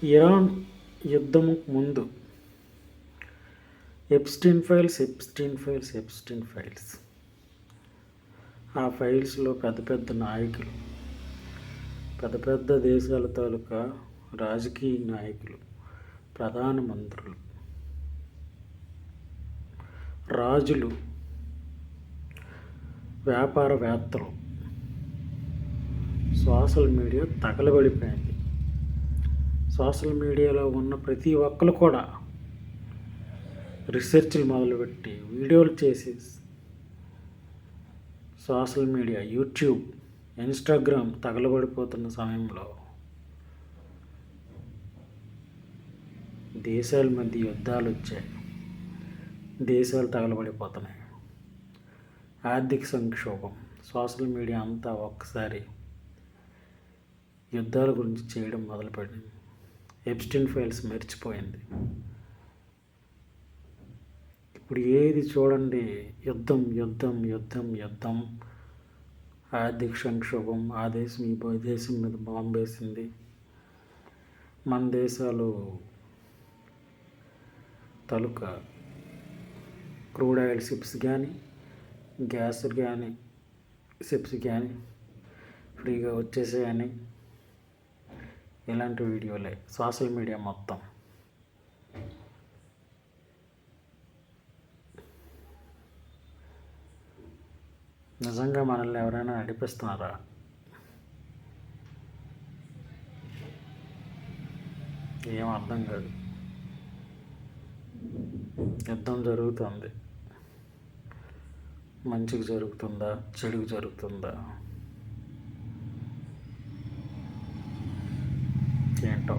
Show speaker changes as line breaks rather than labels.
Iran యుద్ధము ముందు Epstein files ఆ ఫైల్స్లో పెద్ద నాయకులు, పెద్ద దేశాల తాలూకా రాజకీయ నాయకులు, ప్రధానమంత్రులు, రాజులు, వ్యాపారవేత్తలు, సోషల్ మీడియా తగలబడిపోయింది. సోషల్ మీడియాలో ఉన్న ప్రతి ఒక్కరు కూడా రీసెర్చ్లు మొదలుపెట్టి వీడియోలు చేసి సోషల్ మీడియా, యూట్యూబ్, ఇన్స్టాగ్రామ్ తగలబడిపోతున్న సమయంలో దేశాల మధ్య యుద్ధాలు వచ్చాయి. దేశాలు తగలబడిపోతున్నాయి. ఆర్థిక సంక్షోభం. సోషల్ మీడియా అంతా ఒక్కసారి యుద్ధాల గురించి చేయడం మొదలుపెట్టింది. ఎప్స్టీన్ ఫైల్స్ మర్చిపోయింది. ఇప్పుడు ఏది చూడండి యుద్ధం, ఆర్థిక సంక్షోభం, ఆ దేశం ఈ దేశం మీద బాంబు వేసింది, మన దేశాలు తాలూకా క్రూడ్ ఆయిల్ షిప్స్ కానీ, గ్యాస్ కానీ, షిప్స్ కానీ ఫ్రీగా వచ్చేసాయని ఇలాంటి వీడియోలే సోషల్ మీడియా మొత్తం. నిజంగా మనల్ని ఎవరైనా నడిపిస్తున్నారా? ఏం అర్థం కాదు. యుద్ధం జరుగుతుంది. మంచికి జరుగుతుందా, చెడుకు జరుగుతుందా? ఏంటో.